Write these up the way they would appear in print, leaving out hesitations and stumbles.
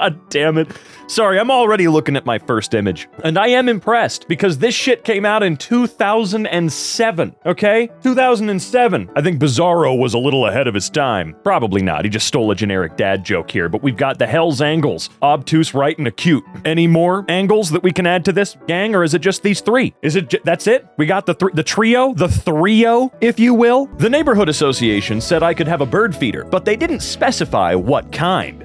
God damn it. Sorry, I'm already looking at my first image. And I am impressed because this shit came out in 2007, okay? 2007. I think Bizarro was a little ahead of his time. Probably not. He just stole a generic dad joke here. But we've got the Hell's Angles. Obtuse, right, and acute. Any more angles that we can add to this, gang? Or is it just these three? Is it that's it? We got the trio? The thrio, if you will? The neighborhood association said I could have a bird feeder, but they didn't specify what kind.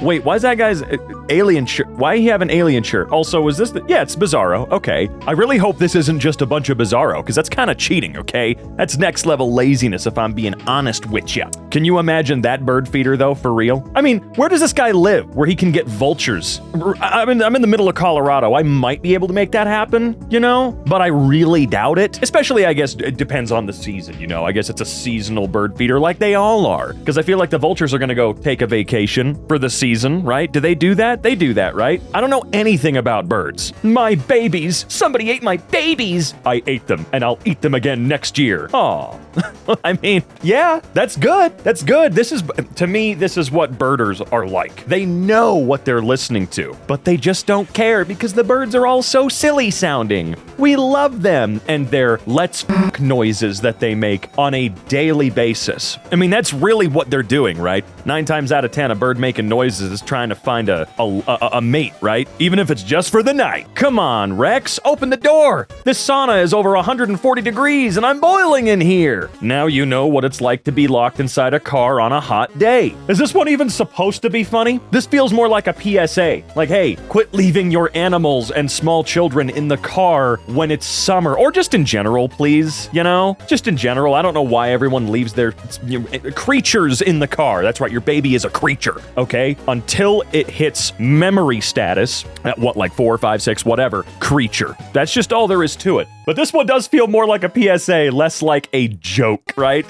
Wait, why is that guy's alien shirt? Why he have an alien shirt? Also, is this yeah, it's Bizarro. Okay. I really hope this isn't just a bunch of Bizarro, because that's kind of cheating, okay? That's next level laziness if I'm being honest with ya. Can you imagine that bird feeder, though, for real? I mean, where does this guy live where he can get vultures? I'm in the middle of Colorado. I might be able to make that happen, you know? But I really doubt it. Especially, I guess, it depends on the season, you know? I guess it's a seasonal bird feeder like they all are. Because I feel like the vultures are going to go take a vacation for the season, right? Do they do that? They do that, right? I don't know anything about birds. My babies! Somebody ate my babies! I ate them, and I'll eat them again next year. Aw. I mean, yeah, that's good. That's good. This is, to me, this is what birders are like. They know what they're listening to, but they just don't care because the birds are all so silly sounding. We love them and their let's f**k noises that they make on a daily basis. I mean, that's really what they're doing, right? 9 times out of 10, a bird making noises is trying to find a mate, right? Even if it's just for the night. Come on, Rex, open the door. This sauna is over 140 degrees and I'm boiling in here. Now you know what it's like to be locked inside a car on a hot day. Is this one even supposed to be funny? This feels more like a PSA. Like, hey, quit leaving your animals and small children in the car when it's summer. Or just in general, please, you know? Just in general. I don't know why everyone leaves their creatures in the car. That's right, your baby is a creature, okay? Until it hits memory status, at what, like 4, 5, 6, whatever, creature. That's just all there is to it. But this one does feel more like a PSA, less like a joke, right?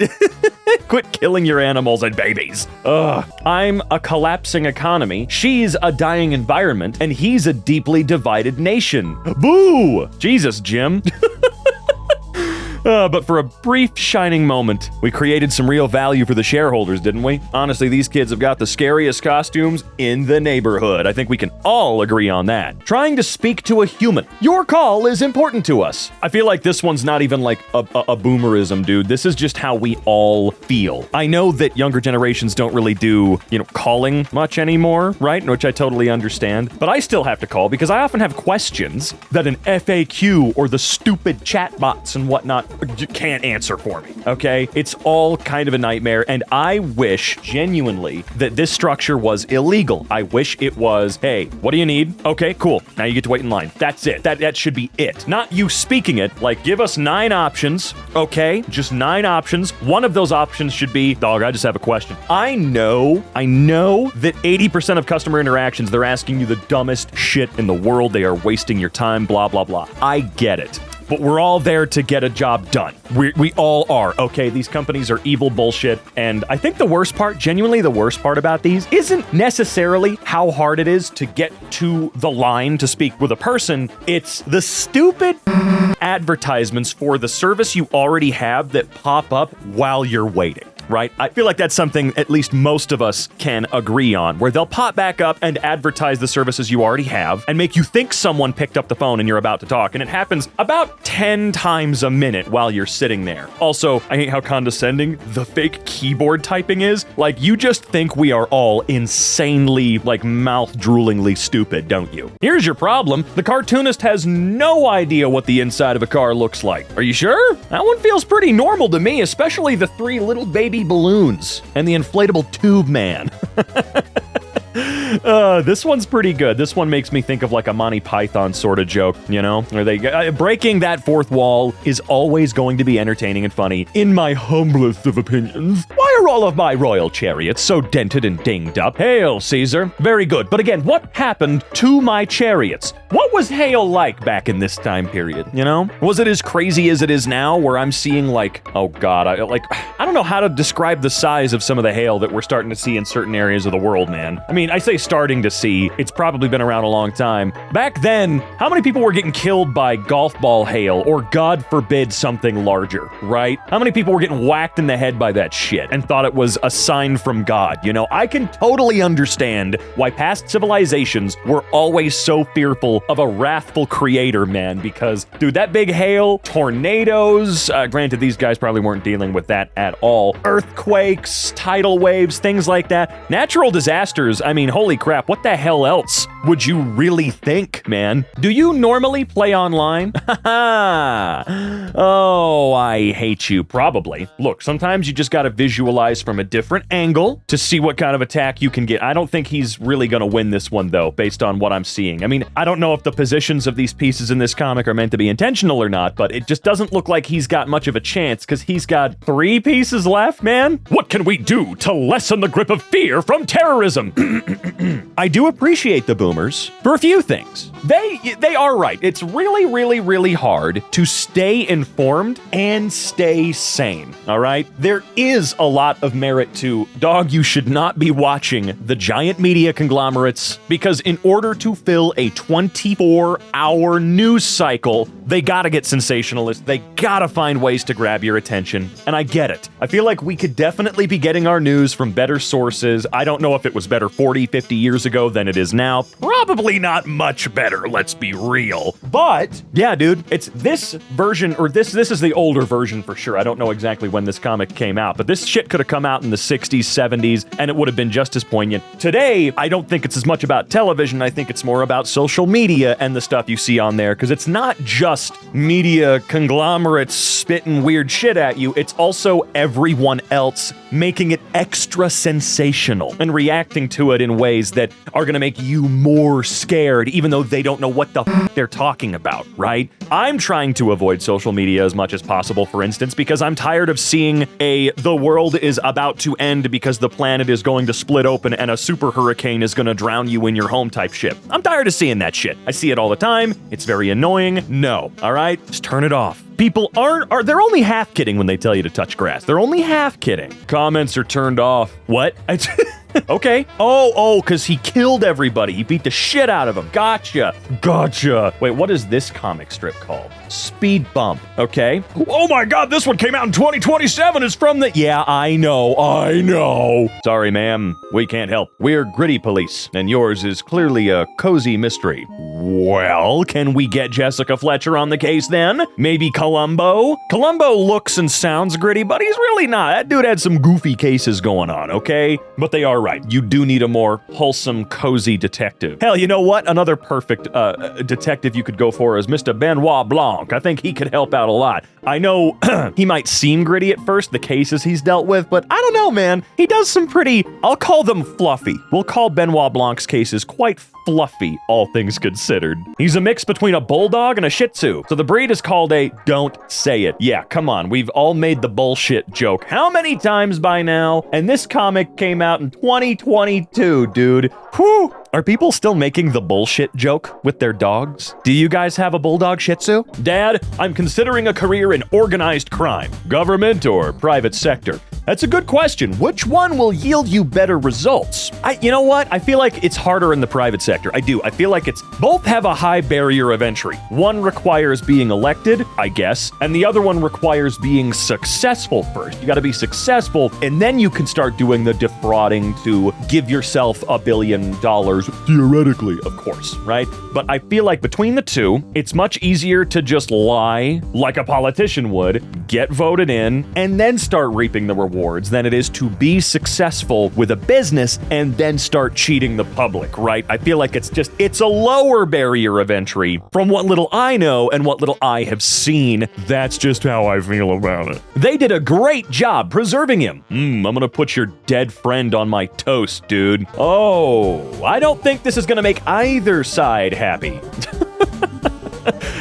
Quit killing your animals and babies. Ugh. I'm a collapsing economy, she's a dying environment, and he's a deeply divided nation. Boo! Jesus, Jim. But for a brief shining moment, we created some real value for the shareholders, didn't we? Honestly, these kids have got the scariest costumes in the neighborhood. I think we can all agree on that. Trying to speak to a human. Your call is important to us. I feel like this one's not even like a boomerism, dude. This is just how we all feel. I know that younger generations don't really do, calling much anymore, right? Which I totally understand. But I still have to call because I often have questions that an FAQ or the stupid chatbots and whatnot can't answer for me, okay? It's all kind of a nightmare, and I wish, genuinely, that this structure was illegal. I wish it was, hey, what do you need? Okay, cool. Now you get to wait in line. That's it. That should be it. Not you speaking it, like, give us 9 options, okay? Just 9 options. One of those options should be, dog, I just have a question. I know that 80% of customer interactions, they're asking you the dumbest shit in the world. They are wasting your time, blah, blah, blah. I get it. But we're all there to get a job done. We all are, okay? These companies are evil bullshit, and I think the worst part, genuinely the worst part about these, isn't necessarily how hard it is to get to the line to speak with a person. It's the stupid advertisements for the service you already have that pop up while you're waiting. Right? I feel like that's something at least most of us can agree on, where they'll pop back up and advertise the services you already have and make you think someone picked up the phone and you're about to talk. And it happens about 10 times a minute while you're sitting there. Also, I hate how condescending the fake keyboard typing is. Like, you just think we are all insanely, like, mouth-droolingly stupid, don't you? Here's your problem. The cartoonist has no idea what the inside of a car looks like. Are you sure? That one feels pretty normal to me, especially the 3 little baby balloons and the inflatable tube man. This one's pretty good. This one makes me think of like a Monty Python sort of joke, where they breaking that fourth wall is always going to be entertaining and funny, in my humblest of opinions. Why are all of my royal chariots so dented and dinged up? Hail, Caesar. Very good. But again, what happened to my chariots? What was hail like back in this time period, Was it as crazy as it is now, where I'm seeing like, oh god, I don't know how to describe the size of some of the hail that we're starting to see in certain areas of the world, man. I mean, I say starting to see, it's probably been around a long time. Back then, how many people were getting killed by golf ball hail, or God forbid something larger, right? How many people were getting whacked in the head by that shit? And thought it was a sign from God. You know, I can totally understand why past civilizations were always so fearful of a wrathful creator, man, because, dude, that big hail, tornadoes, granted, these guys probably weren't dealing with that at all, earthquakes, tidal waves, things like that, natural disasters, I mean, holy crap, what the hell else would you really think, man? Do you normally play online? Oh, I hate you, probably. Look, sometimes you just gotta visualize from a different angle to see what kind of attack you can get. I don't think he's really gonna win this one, though, based on what I'm seeing. I mean, I don't know if the positions of these pieces in this comic are meant to be intentional or not, but it just doesn't look like he's got much of a chance, because he's got 3 pieces left, man. What can we do to lessen the grip of fear from terrorism? I do appreciate the boomers for a few things. They are right. It's really, really, really hard to stay informed and stay sane, all right? There is a lot of merit to, dog, you should not be watching the giant media conglomerates, because in order to fill a 24-hour news cycle, they gotta get sensationalist. They gotta find ways to grab your attention, and I get it. I feel like we could definitely be getting our news from better sources. I don't know if it was better 40, 50 years ago than it is now. Probably not much better, let's be real. But, yeah, dude, it's this version, or this is the older version for sure. I don't know exactly when this comic came out, but this shit could have come out in the 60s, 70s, and it would have been just as poignant. Today, I don't think it's as much about television. I think it's more about social media and the stuff you see on there, because it's not just media conglomerates spitting weird shit at you. It's also everyone else making it extra sensational and reacting to it in ways that are going to make you more scared, even though they don't know what the they're talking about, right? I'm trying to avoid social media as much as possible, for instance, because I'm tired of seeing the world is about to end because the planet is going to split open and a super hurricane is going to drown you in your home type shit. I'm tired of seeing that shit. I see it all the time. It's very annoying. No, all right? Just turn it off. People they're only half kidding when they tell you to touch grass. They're only half kidding. Comments are turned off. What? Okay. Oh, because he killed everybody. He beat the shit out of them. Gotcha. Wait, what is this comic strip called? Speed Bump. Okay. Oh my god, this one came out in 2027. It's from the... Yeah, I know. Sorry, ma'am. We can't help. We're Gritty Police, and yours is clearly a cozy mystery. Well, can we get Jessica Fletcher on the case then? Maybe Columbo? Columbo looks and sounds gritty, but he's really not. That dude had some goofy cases going on, okay? But they are right. You do need a more wholesome, cozy detective. Hell, you know what? Another perfect detective you could go for is Mr. Benoit Blanc. I think he could help out a lot. I know he might seem gritty at first, the cases he's dealt with, but I don't know, man. He does some pretty, I'll call them fluffy. We'll call Benoit Blanc's cases quite fluffy, all things considered. He's a mix between a bulldog and a shih tzu. So the breed is called a don't say it. Yeah, come on. We've all made the bullshit joke. How many times by now? And this comic came out in 2022, dude. Whew. Are people still making the bullshit joke with their dogs? Do you guys have a bulldog shih tzu? Dad, I'm considering a career in organized crime. Government or private sector? That's a good question. Which one will yield you better results? You know what? I feel like it's harder in the private sector. I do. I feel like both have a high barrier of entry. One requires being elected, I guess, and the other one requires being successful first. You gotta be successful, and then you can start doing the defrauding to give yourself $1 billion. Theoretically, of course, right? But I feel like between the two, it's much easier to just lie like a politician would, get voted in, and then start reaping the rewards than it is to be successful with a business and then start cheating the public, right? I feel like it's a lower barrier of entry from what little I know and what little I have seen. That's just how I feel about it. They did a great job preserving him. I'm gonna put your dead friend on my toast, dude. Oh, I don't think this is gonna make either side happy.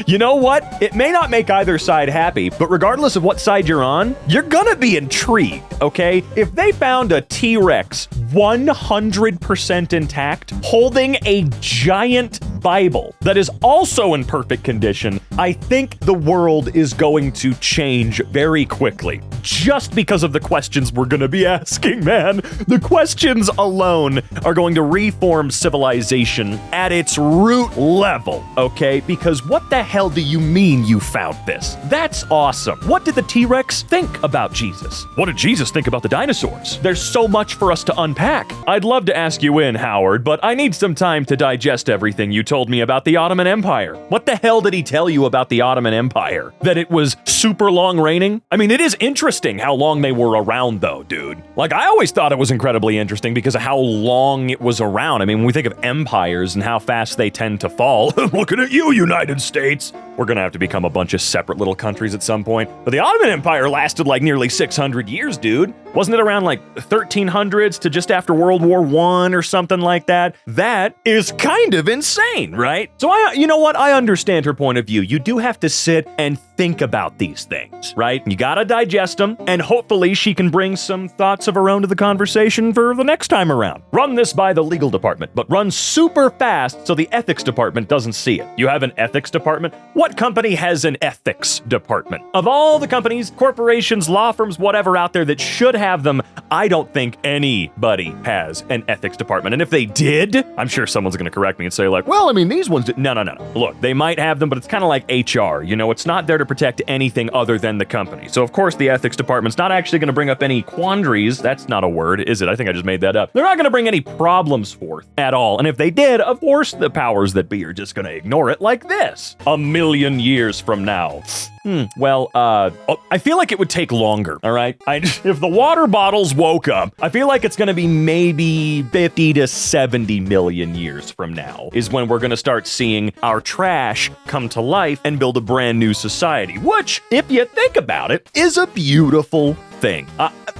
You know what? It may not make either side happy, but regardless of what side you're on, you're gonna be intrigued, okay? If they found a T-Rex 100% intact, holding a giant Bible that is also in perfect condition, I think the world is going to change very quickly. just because of the questions we're gonna be asking, man. The questions alone are going to reform civilization at its root level, okay? Because what the hell do you mean you found this? That's awesome. What did the T-Rex think about Jesus? What did Jesus think about the dinosaurs? There's so much for us to unpack. I'd love to ask you in, Howard, but I need some time to digest everything you told me about the Ottoman Empire. What the hell did he tell you about the Ottoman Empire? That it was super long reigning? I mean, it is interesting how long they were around, though, dude. Like, I always thought it was incredibly interesting because of how long it was around. I mean, when we think of empires and how fast they tend to fall, looking at you, United States. We're gonna have to become a bunch of separate little countries at some point. But the Ottoman Empire lasted like nearly 600 years, dude. Wasn't it around like 1300s to just after World War I or something like that? That is kind of insane, right? So you know what? I understand her point of view. You do have to sit and think about these things, right? You gotta digest them, and hopefully she can bring some thoughts of her own to the conversation for the next time around. Run this by the legal department, but run super fast so the ethics department doesn't see it. You have an ethics department? What company has an ethics department? Of all the companies, corporations, law firms, whatever out there that should have them, I don't think anybody has an ethics department. And if they did, I'm sure someone's gonna correct me and say like, well, I mean, these ones did. No. Look, they might have them, but it's kind of like HR. You know, it's not there to protect anything other than the company. So of course the ethics department's not actually gonna bring up any quandaries. That's not a word, is it? I think I just made that up. They're not gonna bring any problems forth at all. And if they did, of course the powers that be are just gonna ignore it like this. 1,000,000 years from now. Well, I feel like it would take longer, all right? If the water bottles woke up, I feel like it's gonna be maybe 50 to 70 million years from now is when we're gonna start seeing our trash come to life and build a brand new society, which, if you think about it, is a beautiful thing.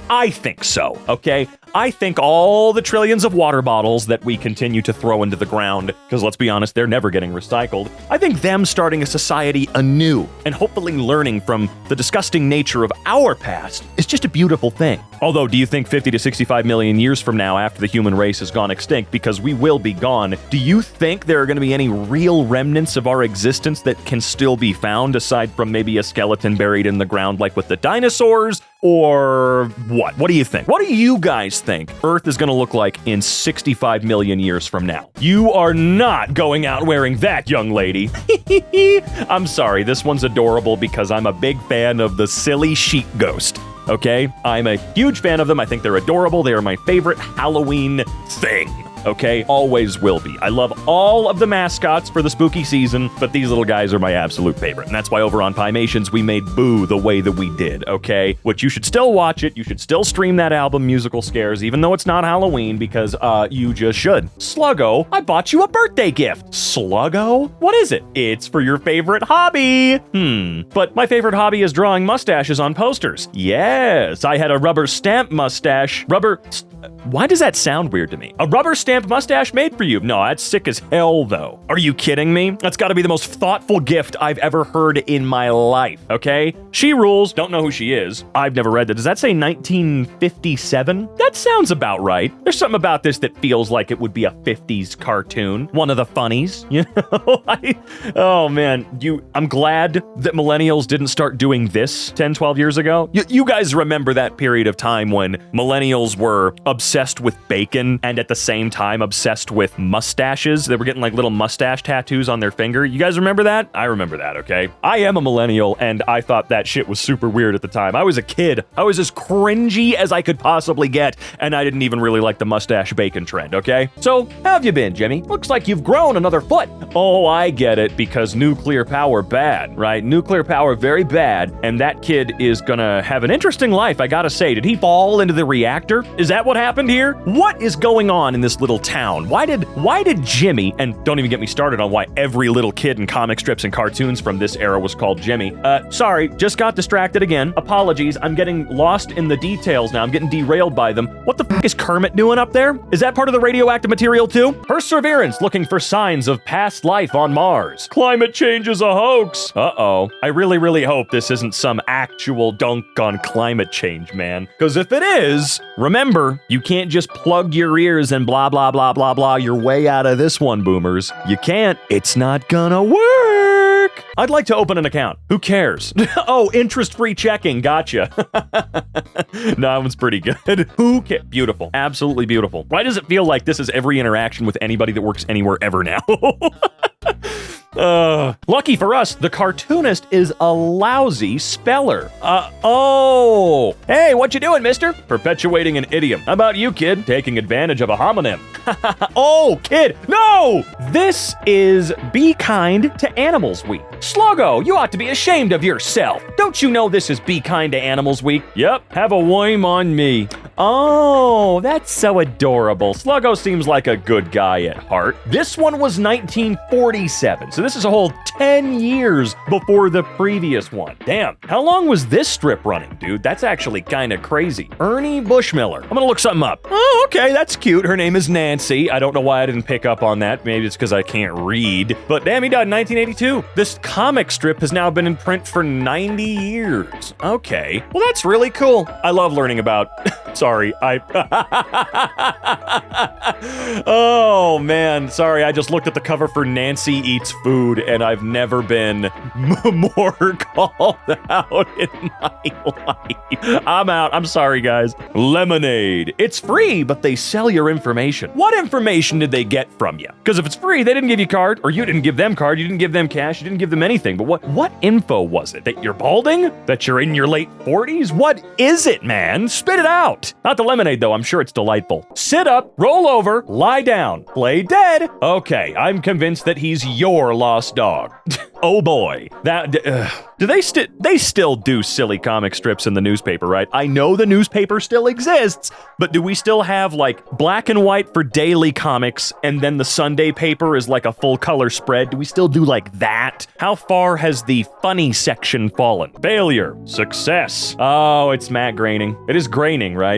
I think so, okay? I think all the trillions of water bottles that we continue to throw into the ground, because let's be honest, they're never getting recycled, I think them starting a society anew and hopefully learning from the disgusting nature of our past is just a beautiful thing. Although, do you think 50 to 65 million years from now, after the human race has gone extinct, because we will be gone, do you think there are going to be any real remnants of our existence that can still be found, aside from maybe a skeleton buried in the ground like with the dinosaurs? Or what? What do you think? What do you guys think Earth is going to look like in 65 million years from now? You are not going out wearing that, young lady. I'm sorry, this one's adorable because I'm a big fan of the silly sheep ghost. Okay? I'm a huge fan of them. I think they're adorable. They are my favorite Halloween thing. Okay? Always will be. I love all of the mascots for the spooky season, but these little guys are my absolute favorite. And that's why over on Pimations, we made Boo the way that we did, okay? Which you should still watch it. You should still stream that album, Musical Scares, even though it's not Halloween, because, you just should. Sluggo, I bought you a birthday gift. Sluggo? What is it? It's for your favorite hobby. But my favorite hobby is drawing mustaches on posters. Yes, I had a rubber stamp mustache. Why does that sound weird to me? A rubber stamped mustache made for you. No, that's sick as hell, though. Are you kidding me? That's got to be the most thoughtful gift I've ever heard in my life, okay? She rules. Don't know who she is. I've never read that. Does that say 1957? That sounds about right. There's something about this that feels like it would be a 50s cartoon. One of the funnies, you know? Oh, man. I'm glad that millennials didn't start doing this 10, 12 years ago. You guys remember that period of time when millennials were obsessed with bacon and at the same time obsessed with mustaches. They were getting like little mustache tattoos on their finger. You guys remember that? I remember that, okay? I am a millennial and I thought that shit was super weird at the time. I was a kid. I was as cringy as I could possibly get, and I didn't even really like the mustache bacon trend, okay? So, how have you been, Jimmy? Looks like you've grown another foot. Oh, I get it, because nuclear power bad, right? Nuclear power very bad, and that kid is gonna have an interesting life, I gotta say. Did he fall into the reactor? Is that what happened here? What is going on in this little town? Why did Jimmy, and don't even get me started on why every little kid in comic strips and cartoons from this era was called Jimmy. Sorry, just got distracted again. Apologies, I'm getting lost in the details now. I'm getting derailed by them. What the f*** is Kermit doing up there? Is that part of the radioactive material too? Perseverance looking for signs of past life on Mars. Climate change is a hoax. Uh-oh. I really, really hope this isn't some actual dunk on climate change, man. Because if it is, remember, you can't just plug your ears and blah, blah, blah, blah, blah your way out of this one, boomers. You can't. It's not gonna work. I'd like to open an account. Who cares? Oh, interest-free checking. Gotcha. No, that one's pretty good. Who cares? Beautiful. Absolutely beautiful. Why does it feel like this is every interaction with anybody that works anywhere ever now? Lucky for us, the cartoonist is a lousy speller. Oh. Hey, what you doing, mister? Perpetuating an idiom. How about you, kid? Taking advantage of a homonym. Oh, kid, no! This is Be Kind to Animals Week. Sluggo, you ought to be ashamed of yourself. Don't you know this is Be Kind to Animals Week? Yep, have a whim on me. Oh, that's so adorable. Sluggo seems like a good guy at heart. This one was 1947, so this is a whole 10 years before the previous one. Damn, how long was this strip running, dude? That's actually kind of crazy. Ernie Bushmiller. I'm gonna look something up. Oh, okay, that's cute. Her name is Nancy. I don't know why I didn't pick up on that. Maybe it's because I can't read. But damn, he died in 1982. This comic strip has now been in print for 90 years. Okay, well, that's really cool. I love learning about... Sorry, Oh, man, sorry, I just looked at the cover for Nancy Eats Food, and I've never been more called out in my life. I'm out. I'm sorry, guys. Lemonade. It's free, but they sell your information. What information did they get from you? Because if it's free, they didn't give you card, or you didn't give them card, you didn't give them cash, you didn't give them anything. But what info was it? That you're balding? That you're in your late 40s? What is it, man? Spit it out. Not the lemonade, though. I'm sure it's delightful. Sit up, roll over, lie down, play dead. Okay, I'm convinced that he's your lost dog. Oh boy. That, do they still do silly comic strips in the newspaper, right? I know the newspaper still exists, but do we still have like black and white for daily comics and then the Sunday paper is like a full color spread? Do we still do like that? How far has the funny section fallen? Failure. Success. Oh, it's Matt Groening. It is Groening, right?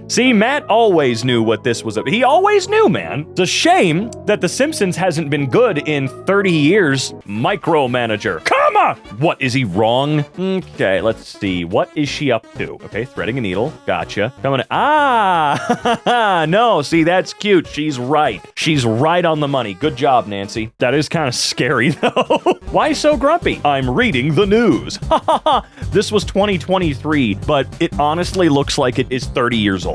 See, Matt always knew what this was. He always knew, man. It's a shame that The Simpsons hasn't been good in 30 years. Micromanager. Comma! What, is he wrong? Okay, let's see. What is she up to? Okay, threading a needle. Gotcha. Coming. Ah! No, see, that's cute. She's right. She's right on the money. Good job, Nancy. That is kind of scary, though. Why so grumpy? I'm reading the news. Ha ha ha. This was 2023, but it honestly looks like it is 30 years old.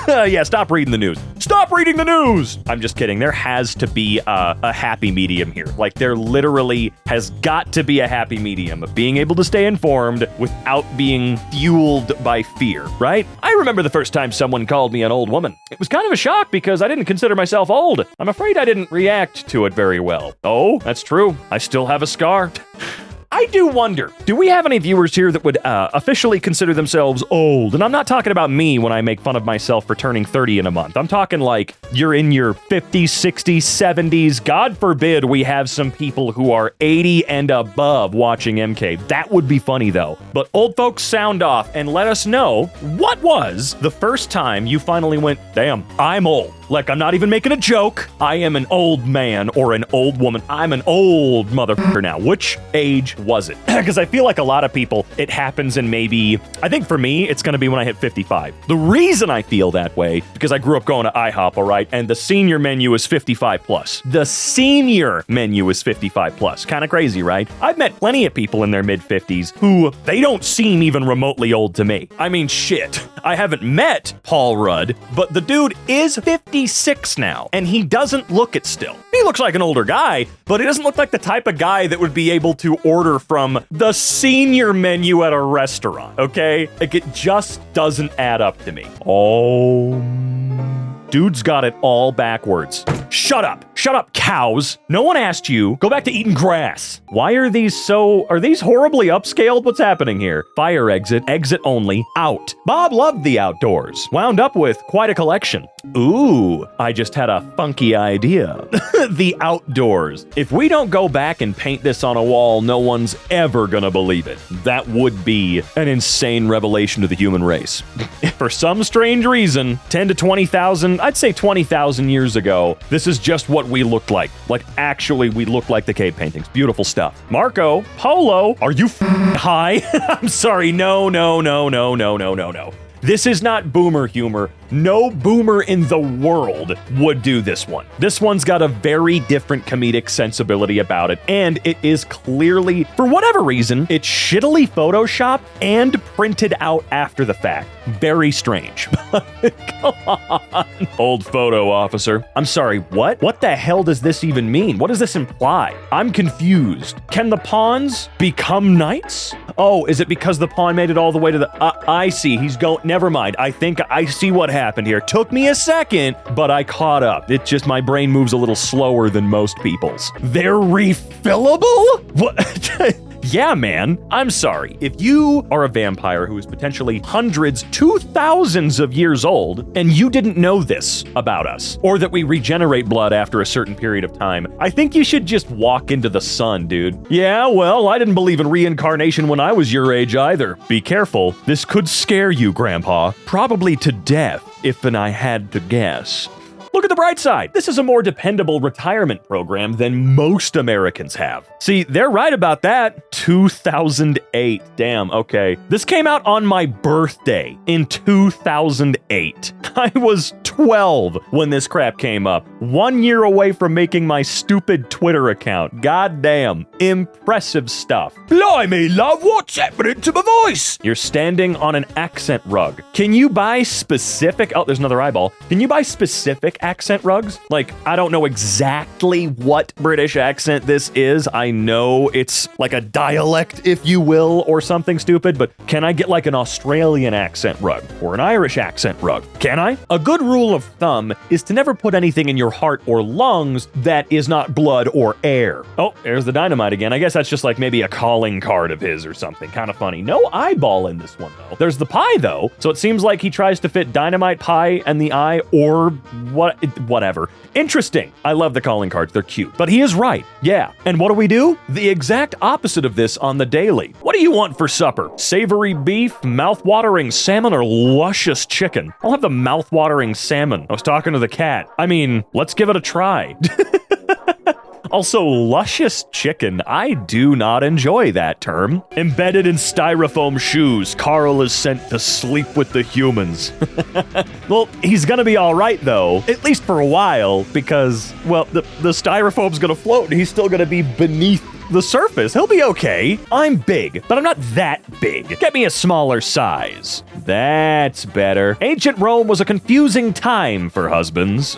Yeah, stop reading the news. Stop reading the news! I'm just kidding. There has to be a happy medium here. Like, there literally has got to be a happy medium of being able to stay informed without being fueled by fear, right? I remember the first time someone called me an old woman. It was kind of a shock because I didn't consider myself old. I'm afraid I didn't react to it very well. Oh, that's true. I still have a scar. I do wonder, do we have any viewers here that would officially consider themselves old? And I'm not talking about me when I make fun of myself for turning 30 in a month. I'm talking like you're in your 50s, 60s, 70s. God forbid we have some people who are 80 and above watching EmKay. That would be funny though. But old folks, sound off and let us know, what was the first time you finally went, damn, I'm old? Like, I'm not even making a joke. I am an old man or an old woman. I'm an old motherfucker now. Which age was it? Because I feel like a lot of people, it happens in maybe, I think for me, it's going to be when I hit 55. The reason I feel that way, because I grew up going to IHOP, all right, and the senior menu is 55 plus. The senior menu is 55 plus. Kind of crazy, right? I've met plenty of people in their mid-50s who, they don't seem even remotely old to me. I mean, shit. I haven't met Paul Rudd, but the dude is 56 now, and he doesn't look it still. He looks like an older guy, but he doesn't look like the type of guy that would be able to order from the senior menu at a restaurant, okay? Like, it just doesn't add up to me. Oh... Dude's got it all backwards. Shut up. Shut up, cows. No one asked you. Go back to eating grass. Why are these horribly upscaled? What's happening here? Fire exit, exit only, out. Bob loved the outdoors. Wound up with quite a collection. Ooh, I just had a funky idea. The outdoors. If we don't go back and paint this on a wall, no one's ever gonna believe it. That would be an insane revelation to the human race. For some strange reason, 10 to 20,000, I'd say 20,000 years ago, this is just what we looked like. Like, actually, we looked like the cave paintings. Beautiful stuff. Marco, Polo, are you high? I'm sorry, no. This is not boomer humor. No boomer in the world would do this one. This one's got a very different comedic sensibility about it, and it is clearly, for whatever reason, it's shittily photoshopped and printed out after the fact. Very strange. Come on. Old photo officer. I'm sorry, what? What the hell does this even mean? What does this imply? I'm confused. Can the pawns become knights? Oh, is it because the pawn made it all the way to the... I see. He's going... Never mind. I think I see what happened here. Took me a second, but I caught up. It just... My brain moves a little slower than most people's. They're refillable? What? Yeah, man. I'm sorry. If you are a vampire who is potentially hundreds to thousands of years old, and you didn't know this about us, or that we regenerate blood after a certain period of time, I think you should just walk into the sun, dude. Yeah, well, I didn't believe in reincarnation when I was your age either. Be careful. This could scare you, Grandpa. Probably to death, if I had to guess. Look at the bright side. This is a more dependable retirement program than most Americans have. See, they're right about that. 2008. Damn, okay. This came out on my birthday in 2008. I was 12 when this crap came up. 1 year away from making my stupid Twitter account. God damn. Impressive stuff. Blimey, love, what's happening to my voice? You're standing on an accent rug. Can you buy specific... Oh, there's another eyeball. Can you buy specific accent rugs? Like, I don't know exactly what British accent this is. I know it's like a dialect, if you will, or something stupid, but can I get like an Australian accent rug or an Irish accent rug? Can I? A good rule of thumb is to never put anything in your heart or lungs that is not blood or air. Oh, there's the dynamite again. I guess that's just like maybe a calling card of his or something. Kind of funny. No eyeball in this one, though. There's the pie, though, so it seems like he tries to fit dynamite, pie, and the eye, or whatever. Interesting. I love the calling cards. They're cute. But he is right. Yeah. And what do? The exact opposite of this on the daily. What do you want for supper? Savory beef, mouth-watering salmon, or luscious chicken? I'll have the mouth-watering salmon. I was talking to the cat. I mean, let's give it a try. Also, luscious chicken. I do not enjoy that term. Embedded in styrofoam shoes, Carl is sent to sleep with the humans. Well, he's gonna be all right, though, at least for a while, because, well, the styrofoam's gonna float, and he's still gonna be beneath the surface. He'll be okay. I'm big, but I'm not that big. Get me a smaller size. That's better. Ancient Rome was a confusing time for husbands.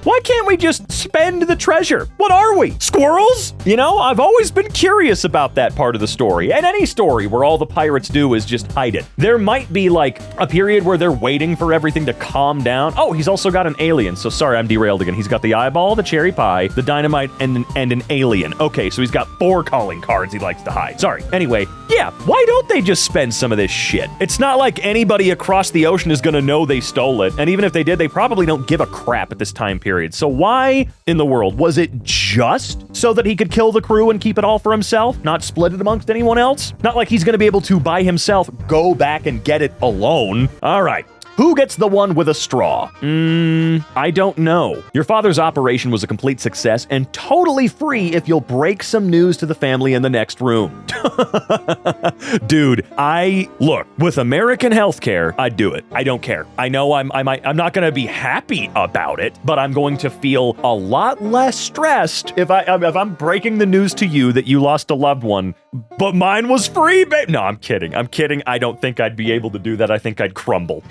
Why can't we just spend the treasure? What are we? Squirrels? You know, I've always been curious about that part of the story, and any story where all the pirates do is just hide it. There might be like a period where they're waiting for everything to calm down. Oh, he's also got an alien. So sorry, I'm derailed again. He's got the eyeball, the cherry pie, the dynamite, and an alien. Okay, so he's got 4 calling cards he likes to hide. Sorry. Anyway, yeah, why don't they just spend some of this shit? It's not like anybody across the ocean is gonna know they stole it, and even if they did, they probably don't give a crap at this time period. So why in the world? Was it just so that he could kill the crew and keep it all for himself, not split it amongst anyone else? Not like he's gonna be able to, by himself, go back and get it alone. All right. Who gets the one with a straw? I don't know. Your father's operation was a complete success and totally free if you'll break some news to the family in the next room. Dude, look, with American healthcare, I'd do it. I don't care. I know I'm not gonna be happy about it, but I'm going to feel a lot less stressed if I'm breaking the news to you that you lost a loved one, but mine was free, babe. No, I'm kidding. I don't think I'd be able to do that. I think I'd crumble.